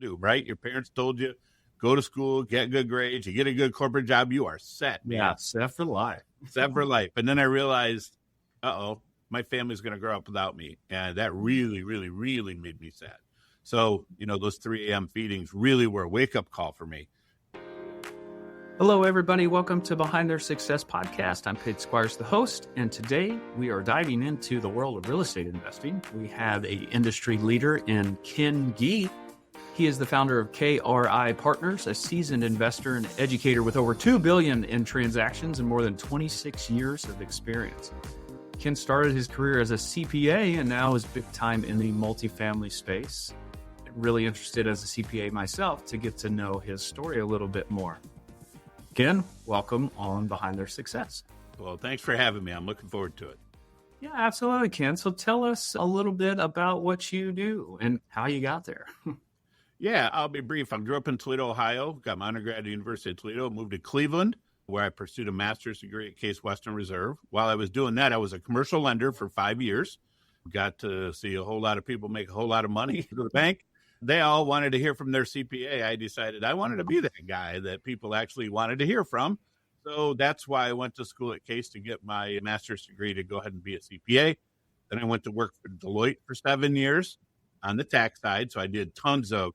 do, right? Your parents told you, go to school, get good grades, you get a good corporate job, you are set, man. Yeah, set for life. Set for life. And then I realized, my family's going to grow up without me. And that really, really, really made me sad. So, those 3 a.m. feedings really were a wake-up call for me. Hello, everybody. Welcome to Behind Their Success podcast. I'm Pete Squires, the host, and today we are diving into the world of real estate investing. We have an industry leader in Ken Gee. He is the founder of KRI Partners, a seasoned investor and educator with over $2 billion in transactions and more than 26 years of experience. Ken started his career as a CPA and now is big time in the multifamily space. Really interested as a CPA myself to get to know his story a little bit more. Ken, welcome on Behind Their Success. Well, thanks for having me. I'm looking forward to it. Yeah, absolutely, Ken. So tell us a little bit about what you do and how you got there. Yeah, I'll be brief. I grew up in Toledo, Ohio, got my undergrad at the University of Toledo, moved to Cleveland, where I pursued a master's degree at Case Western Reserve. While I was doing that, I was a commercial lender for 5 years. Got to see a whole lot of people make a whole lot of money to the bank. They all wanted to hear from their CPA. I decided I wanted to be that guy that people actually wanted to hear from. So that's why I went to school at Case to get my master's degree to go ahead and be a CPA. Then I went to work for Deloitte for 7 years on the tax side. So I did tons of,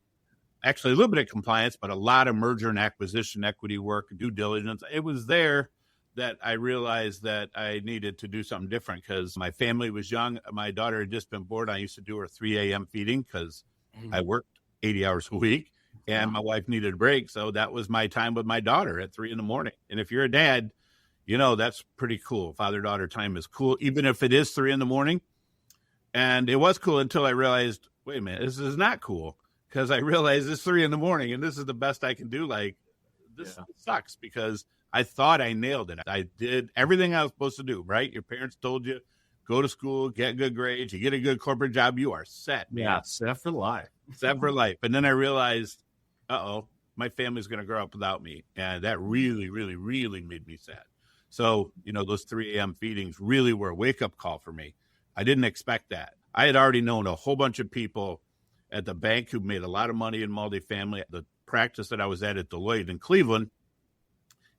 actually a little bit of compliance, but a lot of merger and acquisition equity work, due diligence. It was there that I realized that I needed to do something different because my family was young. My daughter had just been born. I used to do her 3 a.m. feeding because I worked 80 hours a week and my wife needed a break. So that was my time with my daughter at 3 a.m. And if you're a dad, that's pretty cool. Father-daughter time is cool, even if it is 3 a.m. And it was cool until I realized, wait a minute, this is not cool because I realized it's 3 a.m. and this is the best I can do. Like, this sucks because I thought I nailed it. I did everything I was supposed to do, right? Your parents told you, go to school, get good grades, you get a good corporate job, you are set, man. Yeah, set for life. Set for life. And then I realized, my family's going to grow up without me. And that really, really, really made me sad. So, those 3 a.m. feedings really were a wake-up call for me. I didn't expect that. I had already known a whole bunch of people at the bank who made a lot of money in multifamily. The practice that I was at Deloitte in Cleveland,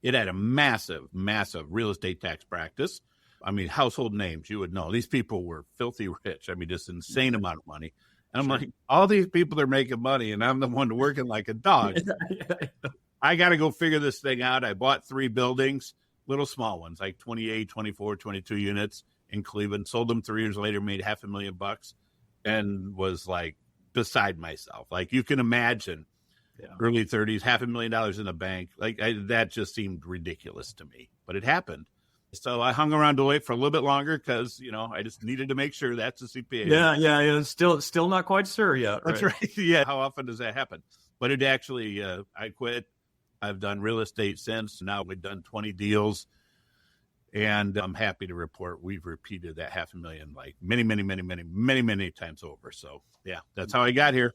it had a massive, massive real estate tax practice. I mean, household names, you would know. These people were filthy rich. I mean, just insane amount of money. And I'm like, all these people are making money, and I'm the one working like a dog. I got to go figure this thing out. I bought 3 buildings, little small ones, like 28, 24, 22 units in Cleveland. Sold them 3 years later, made $500,000, and was like beside myself. Like you can imagine, early 30s, $500,000 in the bank. Like that just seemed ridiculous to me, but it happened. So I hung around Deloitte for a little bit longer because, I just needed to make sure that's a CPA. Yeah. Still not quite sure yet. That's right. Yeah. How often does that happen? But it actually, I quit. I've done real estate since. Now we've done 20 deals. And I'm happy to report we've repeated that $500,000 like many times over. So, yeah, that's how I got here.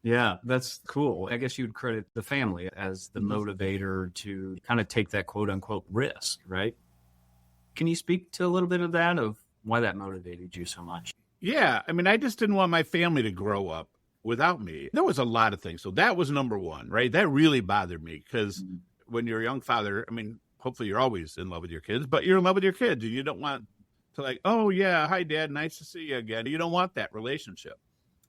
Yeah, that's cool. I guess you'd credit the family as the motivator to kind of take that quote unquote risk, right? Can you speak to a little bit of that, of why that motivated you so much? Yeah. I mean, I just didn't want my family to grow up without me. There was a lot of things. So that was number one, right? That really bothered me because when you're a young father, I mean, hopefully you're always in love with your kids, but you're in love with your kids and you don't want to like, oh yeah, hi Dad, nice to see you again. You don't want that relationship.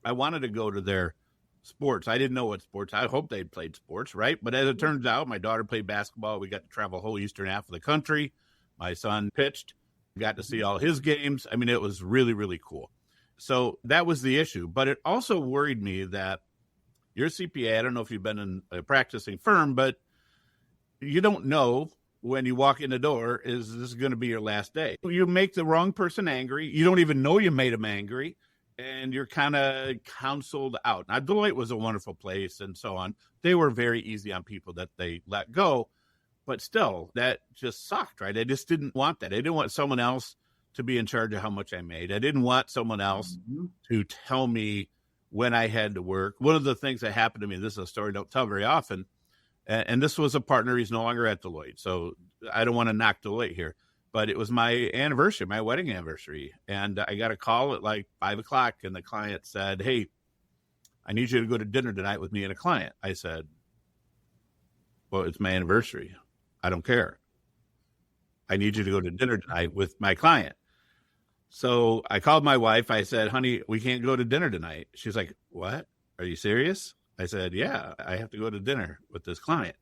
I wanted to go to their sports. I didn't know what sports. I hope they played sports, right? But as it turns out, my daughter played basketball. We got to travel the whole eastern half of the country. My son pitched, got to see all his games. I mean, it was really, really cool. So that was the issue. But it also worried me that you're a CPA. I don't know if you've been in a practicing firm, but you don't know when you walk in the door, is this going to be your last day? You make the wrong person angry. You don't even know you made them angry. And you're kind of counseled out. Now, Deloitte was a wonderful place and so on. They were very easy on people that they let go. But still, that just sucked, right? I just didn't want that. I didn't want someone else to be in charge of how much I made. I didn't want someone else to tell me when I had to work. One of the things that happened to me, this is a story I don't tell very often, and this was a partner. He's no longer at Deloitte, so I don't want to knock Deloitte here. But it was my anniversary, my wedding anniversary, and I got a call at like 5 o'clock, and the client said, hey, I need you to go to dinner tonight with me and a client. I said, well, it's my anniversary. I don't care. I need you to go to dinner tonight with my client. So I called my wife. I said, honey, we can't go to dinner tonight. She's like, what? Are you serious? I said, yeah, I have to go to dinner with this client.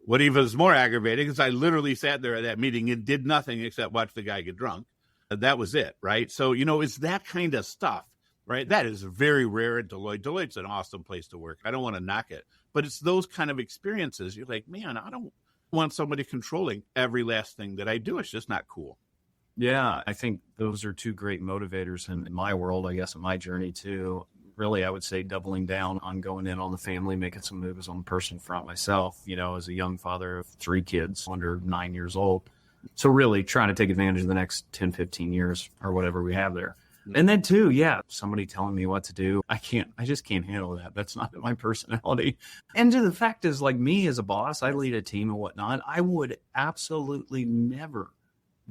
What even was more aggravating is I literally sat there at that meeting and did nothing except watch the guy get drunk. That was it, right? So, it's that kind of stuff, right? That is very rare at Deloitte. Deloitte's an awesome place to work. I don't want to knock it, but it's those kind of experiences. You're like, man, I don't want somebody controlling every last thing that I do. It's just not cool. Yeah, I think those are two great motivators in my world, I guess, in my journey too. Really, I would say doubling down on going in on the family, making some moves on the personal front myself, as a young father of 3 kids under 9 years old. So really trying to take advantage of the next 10, 15 years or whatever we have there. And then too, somebody telling me what to do. I just can't handle that. That's not my personality. And the fact is, like me as a boss, I lead a team and whatnot. I would absolutely never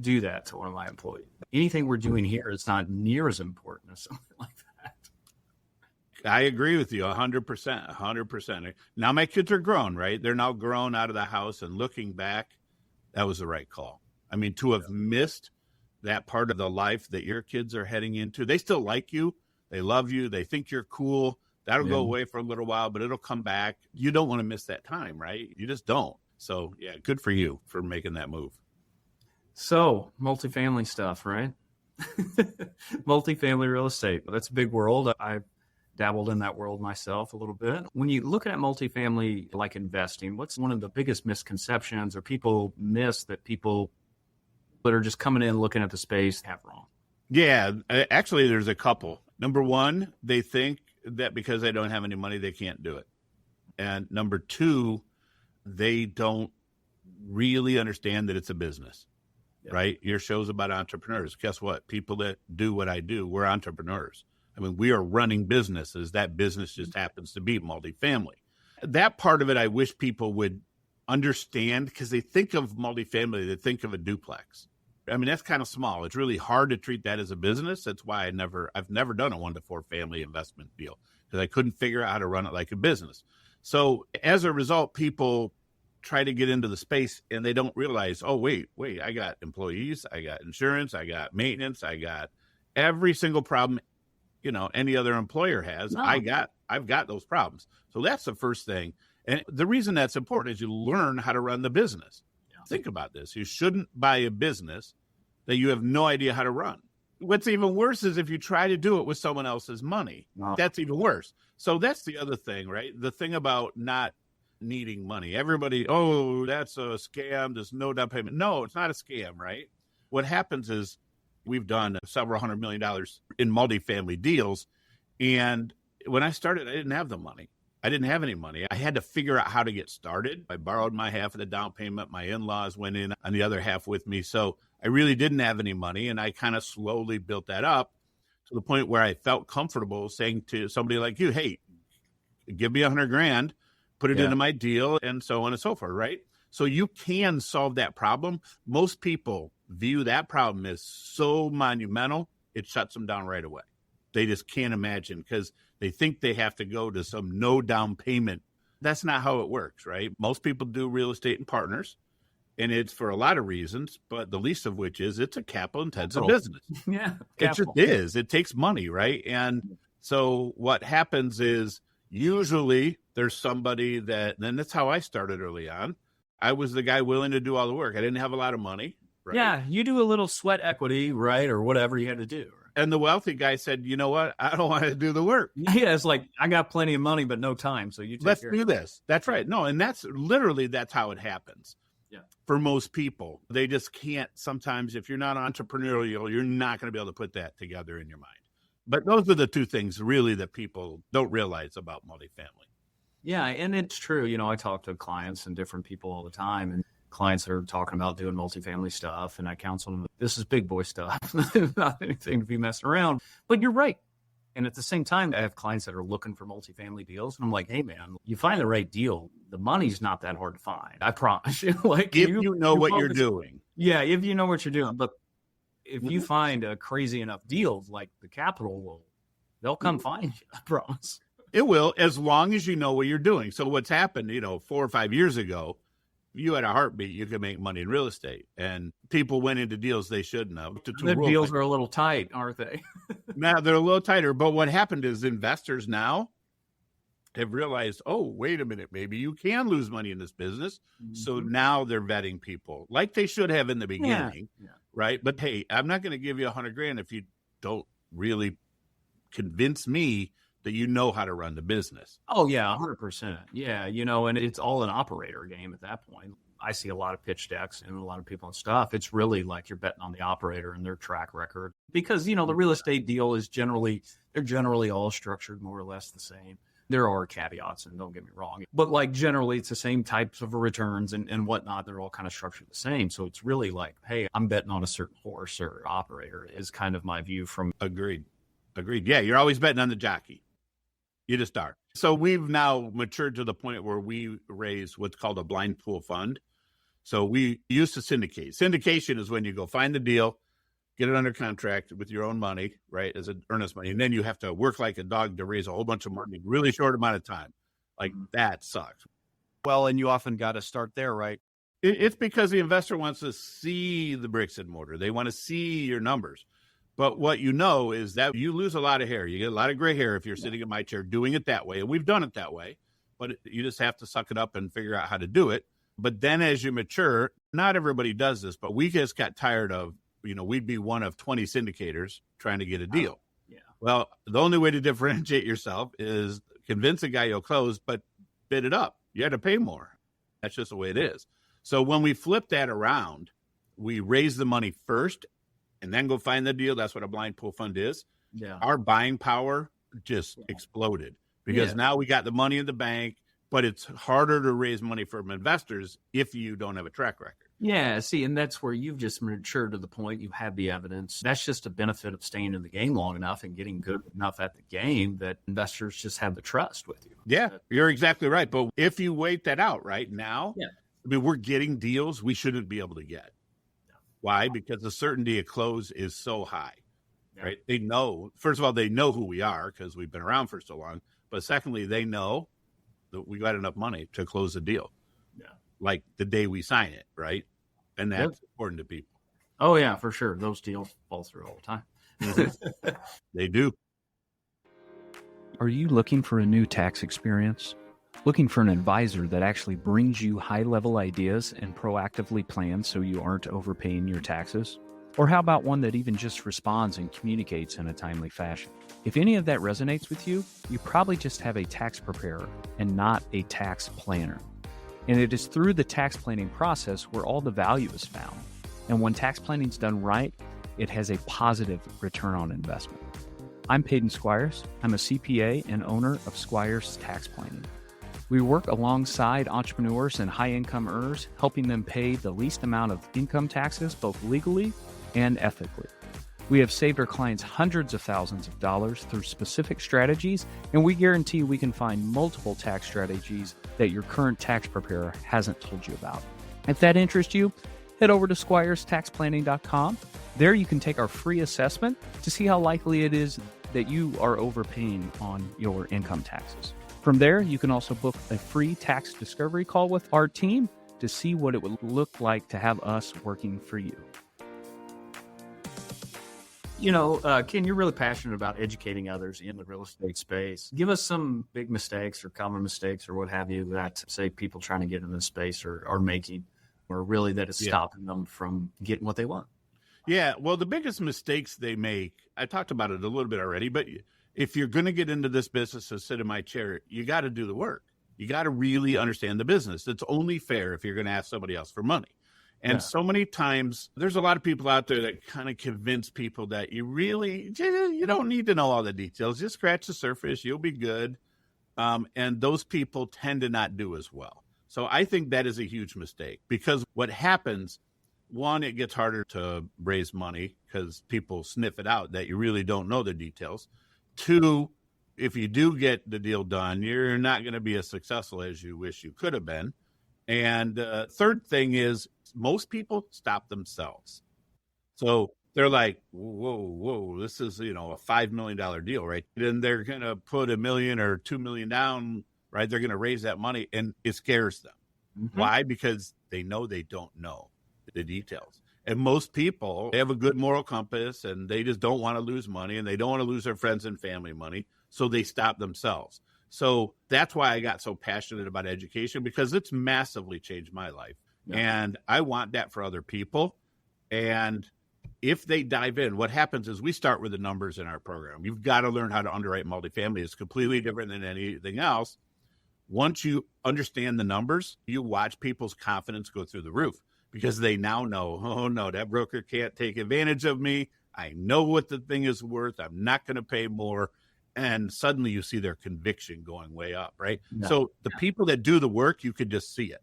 do that to one of my employees. Anything we're doing here is not near as important as something like that. I agree with you 100%. Now my kids are grown, right? They're now grown out of the house, and looking back, that was the right call. I mean, to have missed that part of the life that your kids are heading into. They still like you. They love you. They think you're cool. That'll go away for a little while, but it'll come back. You don't want to miss that time, right? You just don't. So good for you for making that move. So multifamily stuff, right? Multifamily real estate. That's a big world. I've dabbled in that world myself a little bit. When you look at multifamily, like investing, what's one of the biggest misconceptions or people miss that people that are just coming in looking at the space have wrong? Yeah, actually, there's a couple. Number one, they think that because they don't have any money, they can't do it. And number two, they don't really understand that it's a business, right? Your show's about entrepreneurs. Guess what? People that do what I do, we're entrepreneurs. I mean, we are running businesses. That business just happens to be multifamily. That part of it, I wish people would understand, because they think of multifamily, they think of a duplex. I mean, that's kind of small. It's really hard to treat that as a business. That's why I've never done a 1-to-4 family investment deal, because I couldn't figure out how to run it like a business. So as a result, people try to get into the space and they don't realize, oh, wait, I got employees, I got insurance, I got maintenance, I got every single problem any other employer has. No. I've got those problems. So that's the first thing. And the reason that's important is you learn how to run the business. Yeah. Think about this. You shouldn't buy a business that you have no idea how to run. What's even worse is if you try to do it with someone else's money. No. That's even worse. So that's the other thing, right? The thing about not needing money. Everybody, oh, that's a scam. There's no down payment. No, it's not a scam, right? What happens is, we've done several $100 million in multifamily deals. And when I started, I didn't have the money. I didn't have any money. I had to figure out how to get started. I borrowed my half of the down payment. My in-laws went in on the other half with me. So I really didn't have any money. And I kind of slowly built that up to the point where I felt comfortable saying to somebody like you, hey, give me $100,000, put it into my deal, and so on and so forth, right? So you can solve that problem. Most people view that problem as so monumental, it shuts them down right away. They just can't imagine, because they think they have to go to some no down payment. That's not how it works, right? Most people do real estate in partners, and it's for a lot of reasons, but the least of which is it's a capital intensive business. Yeah. It just is. It takes money, right? And so what happens is usually there's somebody that, and that's how I started early on. I was the guy willing to do all the work. I didn't have a lot of money. Right? Yeah, you do a little sweat equity, right, or whatever you had to do. And the wealthy guy said, you know what? I don't want to do the work. Yeah, it's like, I got plenty of money, but no time. So let's do this. That's right. No, and that's how it happens. Yeah. For most people, they just can't. Sometimes if you're not entrepreneurial, you're not going to be able to put that together in your mind. But those are the two things really that people don't realize about multifamily. Yeah, and it's true. I talk to clients and different people all the time, and clients are talking about doing multifamily stuff, and I counsel them, this is big boy stuff, not anything to be messing around. But you're right. And at the same time, I have clients that are looking for multifamily deals. And I'm like, hey, man, you find the right deal. The money's not that hard to find. I promise you. Like, if you know what you're doing. Yeah, if you know what you're doing. But if you find a crazy enough deal, like the capital will, they'll come find you. I promise. It will, as long as you know what you're doing. So what's happened, 4 or 5 years ago, you had a heartbeat, you could make money in real estate. And people went into deals they shouldn't have. The deals are a little tight, aren't they? Now they're a little tighter. But what happened is investors now have realized, oh, wait a minute, maybe you can lose money in this business. Mm-hmm. So now they're vetting people like they should have in the beginning, right? But hey, I'm not going to give you $100,000 if you don't really convince me that you know how to run the business. Oh, yeah, 100%. Yeah, and it's all an operator game at that point. I see a lot of pitch decks and a lot of people and stuff. It's really like you're betting on the operator and their track record because, the real estate deal is they're generally all structured more or less the same. There are caveats, and don't get me wrong, but like generally it's the same types of returns and whatnot. They're all kind of structured the same. So it's really like, hey, I'm betting on a certain horse or operator is kind of my view from. Agreed. Yeah, you're always betting on the jockey. You just are. So we've now matured to the point where we raise what's called a blind pool fund. So we used to syndicate. Syndication is when you go find the deal, get it under contract with your own money, right, as an earnest money. And then you have to work like a dog to raise a whole bunch of money in a really short amount of time. Like that sucks. Well, and you often got to start there, right? It's because the investor wants to see the bricks and mortar. They want to see your numbers. But what you know is that you lose a lot of hair. You get a lot of gray hair if you're sitting in my chair doing it that way. And we've done it that way. But you just have to suck it up and figure out how to do it. But then as you mature, not everybody does this. But we just got tired of, we'd be one of 20 syndicators trying to get a deal. Yeah. Well, the only way to differentiate yourself is convince a guy you'll close, but bid it up. You had to pay more. That's just the way it is. So when we flip that around, we raise the money first and then go find the deal. That's what a blind pool fund is. Yeah. Our buying power just exploded because now we got the money in the bank, but it's harder to raise money from investors if you don't have a track record. Yeah, see, and that's where you've just matured to the point you have the evidence. That's just a benefit of staying in the game long enough and getting good enough at the game that investors just have the trust with you. Yeah, you're exactly right. But if you wait that out right now, we're getting deals we shouldn't be able to get. Why? Because the certainty of close is so high, right? They know, first of all, they know who we are because we've been around for so long. But secondly, they know that we got enough money to close the deal. Like the day we sign it, right? And that's important to people. Oh, yeah, for sure. Those deals fall through all the time. They do. Are you looking for a new tax experience? Looking for an advisor that actually brings you high-level ideas and proactively plans so you aren't overpaying your taxes? Or how about one that even just responds and communicates in a timely fashion? If any of that resonates with you, you probably just have a tax preparer and not a tax planner. And it is through the tax planning process where all the value is found. And when tax planning is done right, it has a positive return on investment. I'm Peyton Squires. I'm a CPA and owner of Squires Tax Planning. We work alongside entrepreneurs and high-income earners, helping them pay the least amount of income taxes, both legally and ethically. We have saved our clients hundreds of thousands of dollars through specific strategies, and we guarantee we can find multiple tax strategies that your current tax preparer hasn't told you about. If that interests you, head over to squirestaxplanning.com. There you can take our free assessment to see how likely it is that you are overpaying on your income taxes. From there, you can also book a free tax discovery call with our team to see what it would look like to have us working for you. Ken, you're really passionate about educating others in the real estate space. Give us some big mistakes or common mistakes or what have you that, say, people trying to get in this space are making, or really that is stopping them from getting what they want. Yeah, well, the biggest mistakes they make, I talked about it a little bit already, but if you're going to get into this business and sit in my chair, you got to do the work. You got to really understand the business. It's only fair if you're going to ask somebody else for money. And so many times there's a lot of people out there that kind of convince people that you don't need to know all the details. Just scratch the surface. You'll be good. And those people tend to not do as well. So I think that is a huge mistake because what happens, one, it gets harder to raise money because people sniff it out that you really don't know the details. Two, if you do get the deal done, you're not going to be as successful as you wish you could have been. And third thing is most people stop themselves. So they're like, whoa, this is, a $5 million deal, right? Then they're going to put $1 million or $2 million down, right? They're going to raise that money, and it scares them. Mm-hmm. Why? Because they know they don't know the details. And most people, they have a good moral compass, and they just don't want to lose money, and they don't want to lose their friends and family money. So they stop themselves. So that's why I got so passionate about education, because it's massively changed my life. Yeah. And I want that for other people. And if they dive in, what happens is we start with the numbers in our program. You've got to learn how to underwrite multifamily. It's completely different than anything else. Once you understand the numbers, you watch people's confidence go through the roof, because they now know, oh no, that broker can't take advantage of me. I know what the thing is worth. I'm not going to pay more. And suddenly you see their conviction going way up, right? Yeah. So the people that do the work, you could just see it.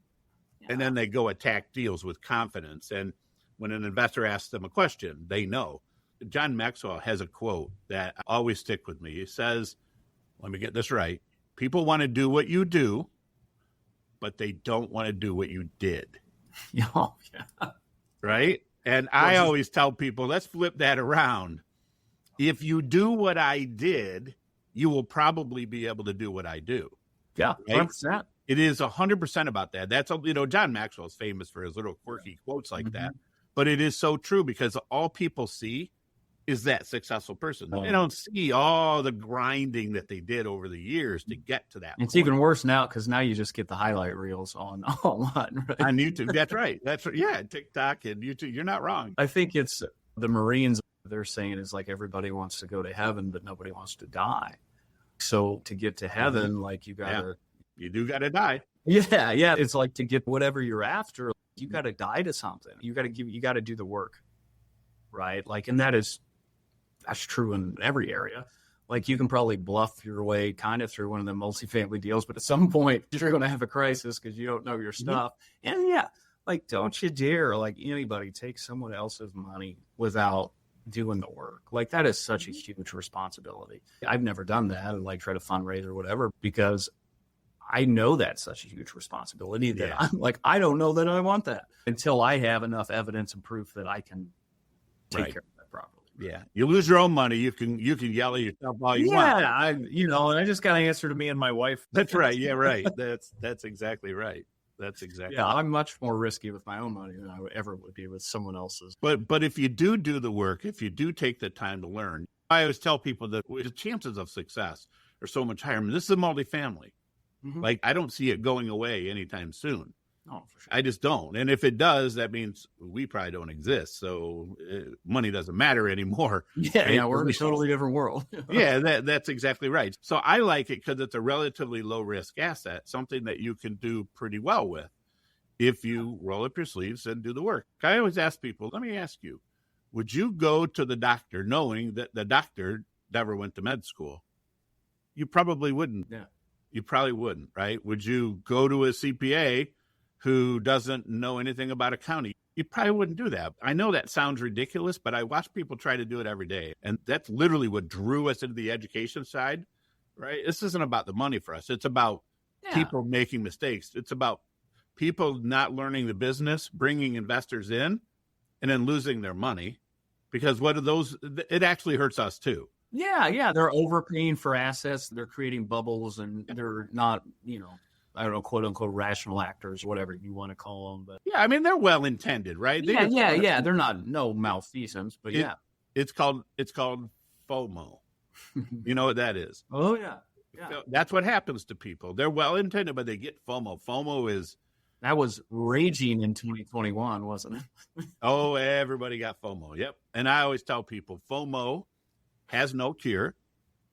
Yeah. And then they go attack deals with confidence. And when an investor asks them a question, they know. John Maxwell has a quote that always stick with me. He says, let me get this right. People want to do what you do, but they don't want to do what you did. Oh, yeah. Right? And I always tell people, let's flip that around. If you do what I did, you will probably be able to do what I do. Yeah, right? 100%. It is 100% about that. That's, John Maxwell is famous for his little quirky quotes like that. But it is so true, because all people see is that successful person. They don't see all the grinding that they did over the years to get to that. It's even worse now, because now you just get the highlight reels on online, right? On YouTube. That's right. Yeah, TikTok and YouTube. You're not wrong. I think it's the Marines, they're saying is like everybody wants to go to heaven, but nobody wants to die. So to get to heaven, like you got to. You do got to die. Yeah. It's like to get whatever you're after, you got to die to something. You got to do the work, right? Like, and that's true in every area. Like you can probably bluff your way kind of through one of the multifamily deals, but at some point you're going to have a crisis because you don't know your stuff. And like, don't you dare, like anybody, take someone else's money without doing the work. Like that is such a huge responsibility. I've never done that, and like try to fundraise or whatever, because I know that's such a huge responsibility that I'm like, I don't know that I want that until I have enough evidence and proof that I can take care of that properly. Yeah. You lose your own money. You can yell at yourself all you want. Yeah. And I just got to answer to me and my wife. That's right. Yeah. Right. That's exactly right. That's exactly. Yeah. I'm much more risky with my own money than I ever would be with someone else's. But if you do the work, if you do take the time to learn, I always tell people that the chances of success are so much higher. I mean, this is a multifamily. Like, I don't see it going away anytime soon. Oh, for sure. I just don't. And if it does, that means we probably don't exist. So money doesn't matter anymore. Yeah, right? We're in a totally different world. Yeah, that's exactly right. So I like it because it's a relatively low risk asset, something that you can do pretty well with if you roll up your sleeves and do the work. I always ask people, let me ask you, would you go to the doctor knowing that the doctor never went to med school? You probably wouldn't. Yeah. You probably wouldn't, right? Would you go to a CPA who doesn't know anything about accounting? You probably wouldn't do that. I know that sounds ridiculous, but I watch people try to do it every day. And that's literally what drew us into the education side, right? This isn't about the money for us. It's about people making mistakes. It's about people not learning the business, bringing investors in, and then losing their money. Because what are those? It actually hurts us too. Yeah. They're overpaying for assets. They're creating bubbles, and they're not, I don't know, quote unquote, rational actors, whatever you want to call them. But yeah, I mean, they're well intended, right? Yeah. They're not no malfeasance, but it's called FOMO. You know what that is? Oh yeah. So that's what happens to people. They're well intended, but they get FOMO. FOMO is. That was raging in 2021, wasn't it? Oh, everybody got FOMO. Yep. And I always tell people, FOMO has no cure.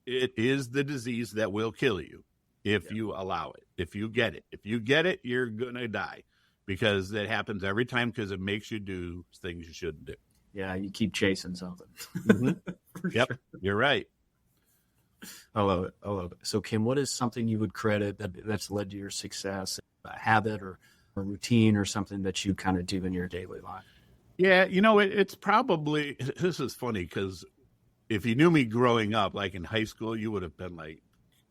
It is the disease that will kill you if you allow it, if you get it. If you get it, you're going to die, because that happens every time, because it makes you do things you shouldn't do. Yeah, you keep chasing something. Yep, sure. You're right. I love it. So, Kim, what is something you would credit that's led to your success, a habit or a routine or something that you kind of do in your daily life? Yeah, it's probably, this is funny, because if you knew me growing up, like in high school, you would have been like,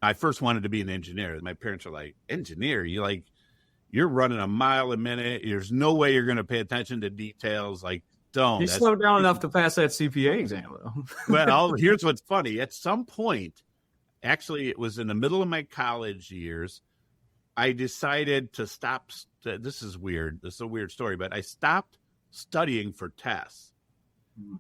I first wanted to be an engineer. My parents are like, engineer? You're running a mile a minute. There's no way you're going to pay attention to details. Like, Don't. You That's slowed down enough to pass that CPA exam, though. well, here's what's funny. At some point, actually, it was in the middle of my college years, I decided to stop. This is weird. This is a weird story, but I stopped studying for tests.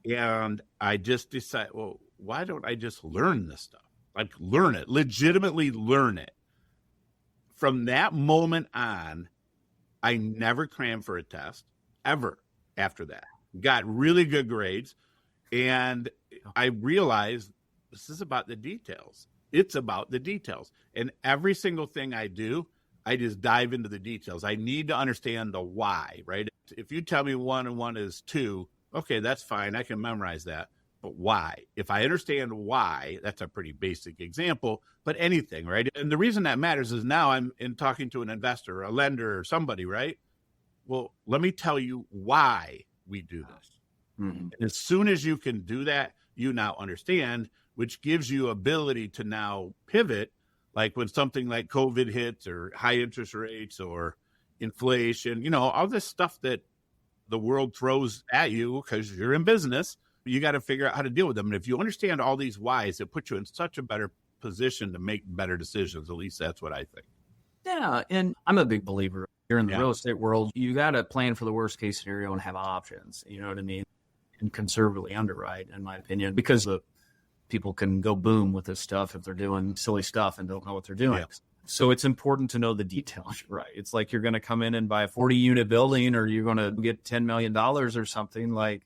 And I just decided, well, why don't I just learn this stuff? Like learn it, legitimately learn it. From that moment on, I never crammed for a test ever after that. Got really good grades. And I realized this is about the details. It's about the details. And every single thing I do, I just dive into the details. I need to understand the why, right? If you tell me 1 and 1 is 2, okay, that's fine. I can memorize that. But why? If I understand why, that's a pretty basic example, but anything, right? And the reason that matters is now I'm in talking to an investor, a lender, or somebody, right? Well, let me tell you why we do this. Mm-hmm. As soon as you can do that, you now understand, which gives you ability to now pivot. Like when something like COVID hits or high interest rates or inflation, all this stuff that the world throws at you because you're in business, you got to figure out how to deal with them. And if you understand all these whys, it puts you in such a better position to make better decisions. At least that's what I think. Yeah. And I'm a big believer here in the real estate world. You got to plan for the worst case scenario and have options. You know what I mean? And conservatively underwrite, in my opinion, because the people can go boom with this stuff if they're doing silly stuff and don't know what they're doing. Yeah. So it's important to know the details, right? It's like you're going to come in and buy a 40-unit building, or you're going to get $10 million or something. Like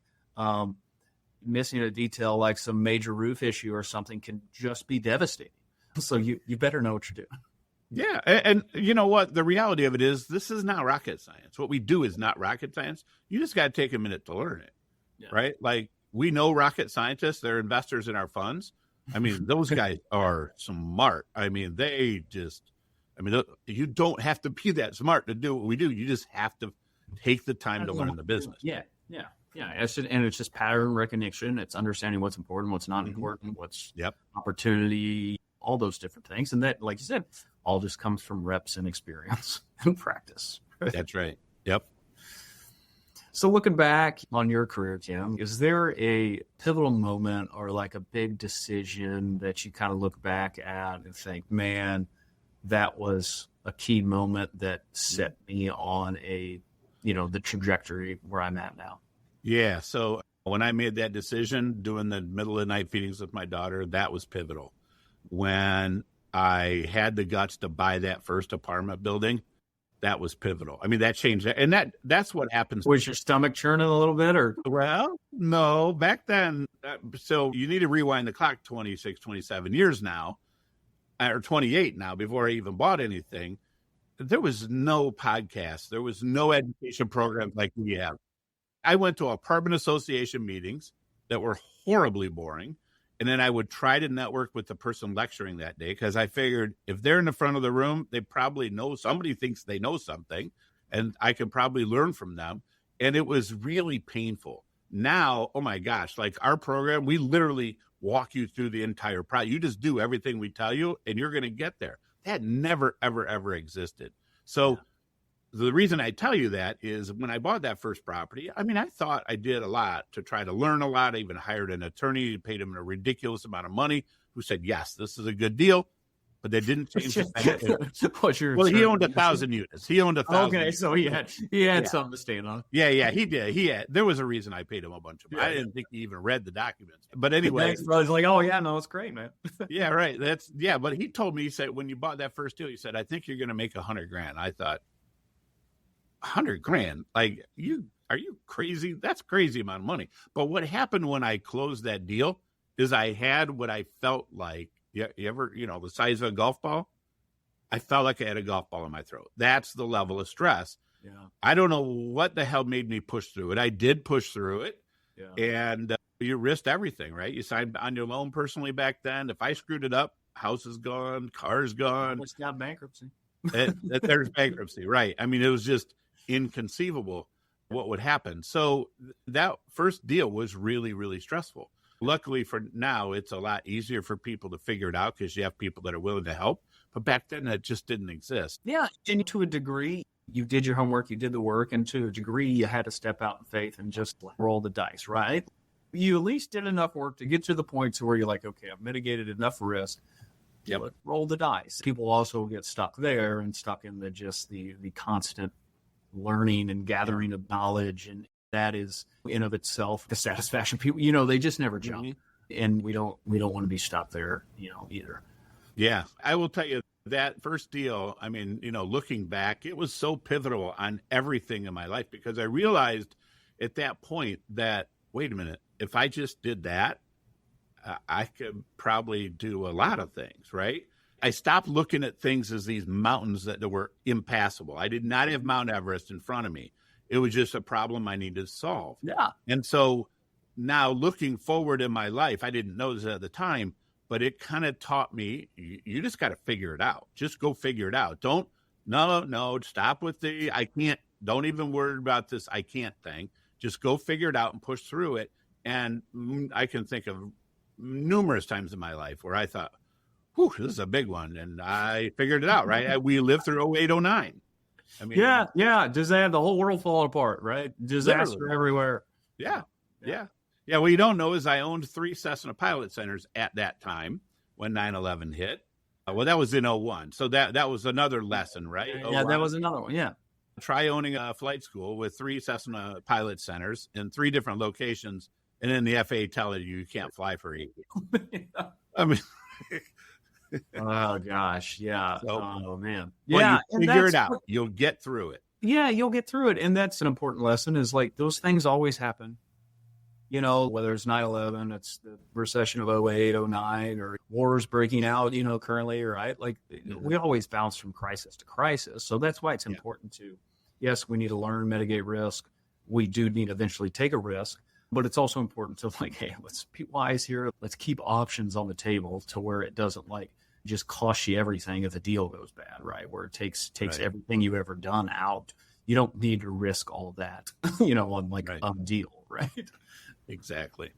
missing a detail like some major roof issue or something can just be devastating. So you better know what you're doing. Yeah. And you know what? The reality of it is this is not rocket science. What we do is not rocket science. You just got to take a minute to learn it, right? Like, we know rocket scientists, they're investors in our funds. I mean, those guys are smart. I mean, you don't have to be that smart to do what we do. You just have to take the time to learn the business. Yeah. It's just pattern recognition. It's understanding what's important, what's not important, what's opportunity, all those different things. And that, like you said, all just comes from reps and experience and practice. That's right. Yep. So looking back on your career, Tim, is there a pivotal moment or like a big decision that you kind of look back at and think, man, that was a key moment that set me on the trajectory where I'm at now? Yeah. So when I made that decision, doing the middle of the night feedings with my daughter, that was pivotal. When I had the guts to buy that first apartment building, that was pivotal. I mean, that changed it. And that's what happens. Was your stomach churning a little bit, or? Well, no, back then. So you need to rewind the clock 26, 27 years now, or 28 now, before I even bought anything. There was no podcast. There was no education programs like we have. I went to apartment association meetings that were horribly boring. And then I would try to network with the person lecturing that day, because I figured if they're in the front of the room, they probably know, somebody thinks they know something, and I could probably learn from them. And it was really painful. Now, oh my gosh, like our program, we literally walk you through the entire process. You just do everything we tell you and you're going to get there. That never, ever, ever existed. So the reason I tell you that is when I bought that first property, I mean, I thought I did a lot to try to learn a lot. I even hired an attorney, paid him a ridiculous amount of money, who said, yes, this is a good deal, but they didn't change the fact. Well, he owned 1,000 units. He owned 1,000. Okay, so he had something to stand on. Yeah, he did. There was a reason I paid him a bunch of money. I didn't think he even read the documents. But anyway. His brother's like, oh, yeah, no, it's great, man. Yeah, right. But he told me, he said, when you bought that first deal, he said, I think you're going to make $100,000. I thought, $100,000? Like, are you crazy? That's crazy amount of money. But what happened when I closed that deal is I had what I felt like, you ever, the size of a golf ball? I felt like I had a golf ball in my throat. That's the level of stress. Yeah. I don't know what the hell made me push through it. I did push through it. Yeah. And you risked everything, right? You signed on your loan personally back then. If I screwed it up, house is gone, car's gone. It's got bankruptcy. There's bankruptcy, right? I mean, it was just inconceivable what would happen. So that first deal was really, really stressful. Luckily for now, it's a lot easier for people to figure it out because you have people that are willing to help. But back then, that just didn't exist. Yeah, and to a degree, You did your homework, you did the work, and to a degree, you had to step out in faith and just roll the dice, right? You at least did enough work to get to the point to where you're like, okay, I've mitigated enough risk. Yep. Let's roll the dice. People also get stuck there and stuck in the constant learning and gathering of knowledge, and that is in of itself the satisfaction. People, they just never jump, and we don't want to be stopped there, either. Yeah, I will tell you that first deal. I mean, looking back, it was so pivotal on everything in my life because I realized at that point that, wait a minute, if I just did that, I could probably do a lot of things, right? I stopped looking at things as these mountains that were impassable. I did not have Mount Everest in front of me. It was just a problem I needed to solve. Yeah. And so now looking forward in my life, I didn't know this at the time, but it kind of taught me, you just got to figure it out. Just go figure it out. No, stop with don't even worry about this I can't thing. Just go figure it out and push through it. And I can think of numerous times in my life where I thought, whew, this is a big one. And I figured it out, right? We lived through 08, 09. I mean, yeah. The whole world falling apart, right? Disaster literally. everywhere. Yeah. What you don't know is I owned 3 Cessna pilot centers at that time when 9/11 hit. Well, that was in 01. So that was another lesson, right? Yeah, that was another one. Yeah. Try owning a flight school with 3 Cessna pilot centers in 3 different locations. And then the FAA telling you can't fly for 8 years. I mean, oh gosh, yeah. So, oh man, yeah. You figure it out. You'll get through it. Yeah, you'll get through it, and that's an important lesson. Is like those things always happen. Whether it's 9/11, it's the recession of 08, 09, or wars breaking out. Currently, right? Like we always bounce from crisis to crisis. So that's why it's important to. Yes, we need to learn, mitigate risk. We do need to eventually take a risk. But it's also important to hey, let's be wise here. Let's keep options on the table to where it doesn't just cost you everything if the deal goes bad, right? Where it takes right. everything you've ever done out. You don't need to risk all of that, on right. a deal, right? Exactly.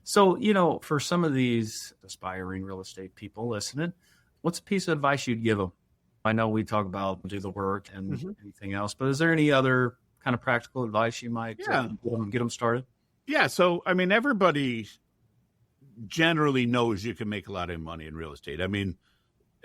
So, for some of these aspiring real estate people listening, what's a piece of advice you'd give them? I know we talk about do the work and anything else, but is there any other kind of practical advice you might get them started? Yeah. So, I mean, everybody generally knows you can make a lot of money in real estate. I mean,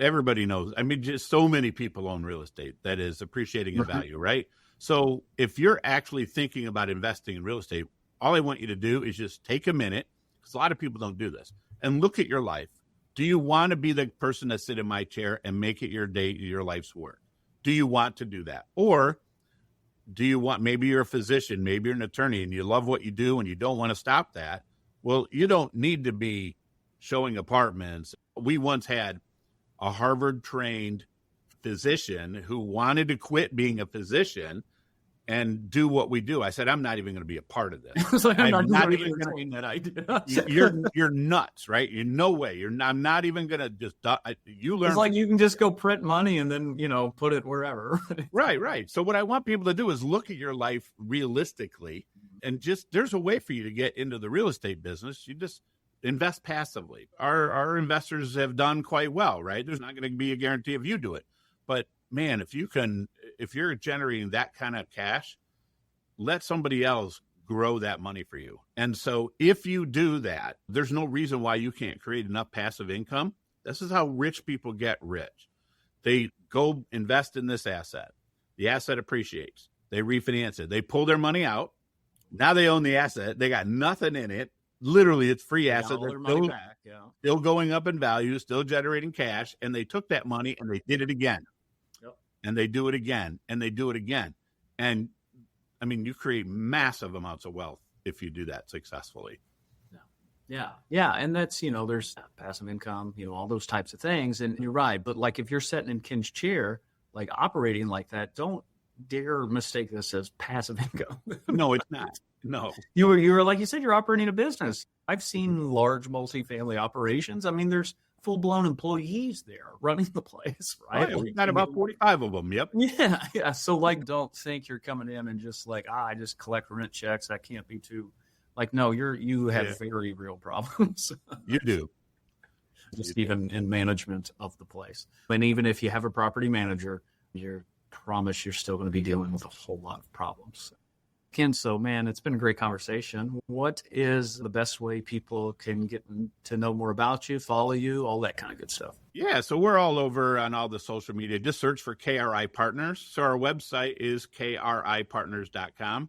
everybody knows. I mean, just so many people own real estate that is appreciating in value, right? So if you're actually thinking about investing in real estate, all I want you to do is just take a minute, because a lot of people don't do this, and look at your life. Do you want to be the person that sit in my chair and make it your life's work? Do you want to do that? Or do you want, maybe you're a physician, maybe you're an attorney and you love what you do and you don't want to stop that. Well, you don't need to be showing apartments. We once had a Harvard-trained physician who wanted to quit being a physician and do what we do. I said, I'm not even going to be a part of this. I'm not even going to. You're nuts, right? You no way. I'm not even going to just. You learn. It's like you can just go print money and then put it wherever. Right. So what I want people to do is look at your life realistically, and there's a way for you to get into the real estate business. You just invest passively. Our investors have done quite well, right? There's not going to be a guarantee if you do it, but man, if you're generating that kind of cash, let somebody else grow that money for you. And so if you do that, there's no reason why you can't create enough passive income. This is how rich people get rich. They go invest in this asset. The asset appreciates. They refinance it. They pull their money out. Now they own the asset. They got nothing in it. Literally, it's free asset. They're still going up in value, still generating cash. And they took that money and they did it again. And they do it again, and they do it again. And I mean, you create massive amounts of wealth if you do that successfully. Yeah. And that's, there's passive income, all those types of things. And you're right. But like, if you're sitting in Ken's chair, like operating like that, don't dare mistake this as passive income. No, it's not. No. You were, like you said, you're operating a business. I've seen large multifamily operations. I mean, there's full-blown employees there running the place, right? We've got about 45 of them. Yep. Yeah. So don't think you're coming in and just I just collect rent checks. That can't be too no, you have very real problems. You do. Even in management of the place. And even if you have a property manager, you promise you're still going to be dealing with a whole lot of problems. Ken, so man, it's been a great conversation. What is the best way people can get to know more about you, follow you, all that kind of good stuff? Yeah, so we're all over on all the social media. Just search for KRI Partners. So our website is kripartners.com.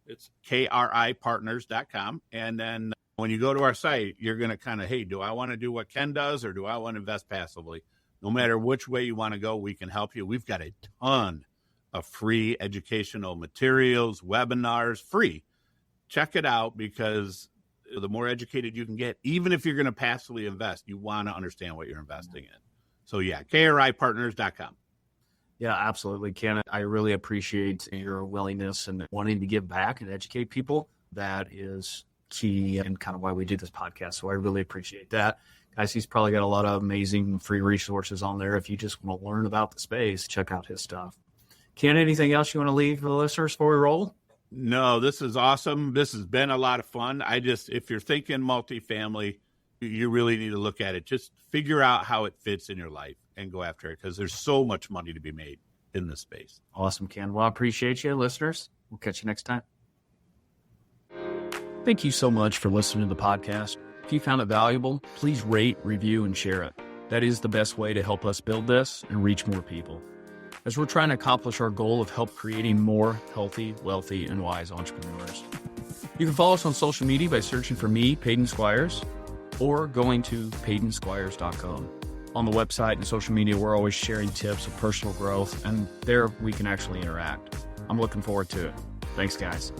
It's kripartners.com. And then when you go to our site, you're going to kind of, hey, do I want to do what Ken does or do I want to invest passively? No matter which way you want to go, we can help you. We've got a ton of free educational materials, webinars, free. Check it out, because the more educated you can get, even if you're going to passively invest, you want to understand what you're investing in. So yeah, kripartners.com. Yeah, absolutely, Ken. I really appreciate your willingness and wanting to give back and educate people. That is key and kind of why we do this podcast. So I really appreciate that. Guys, he's probably got a lot of amazing free resources on there. If you just want to learn about the space, check out his stuff. Ken, anything else you want to leave the listeners before we roll? No, this is awesome. This has been a lot of fun. If you're thinking multifamily, you really need to look at it. Just figure out how it fits in your life and go after it, because there's so much money to be made in this space. Awesome, Ken. Well, I appreciate you, listeners. We'll catch you next time. Thank you so much for listening to the podcast. If you found it valuable, please rate, review, and share it. That is the best way to help us build this and reach more people, as we're trying to accomplish our goal of help creating more healthy, wealthy, and wise entrepreneurs. You can follow us on social media by searching for me, Peyton Squires, or going to PeytonSquires.com. On the website and social media, we're always sharing tips of personal growth, and there we can actually interact. I'm looking forward to it. Thanks, guys.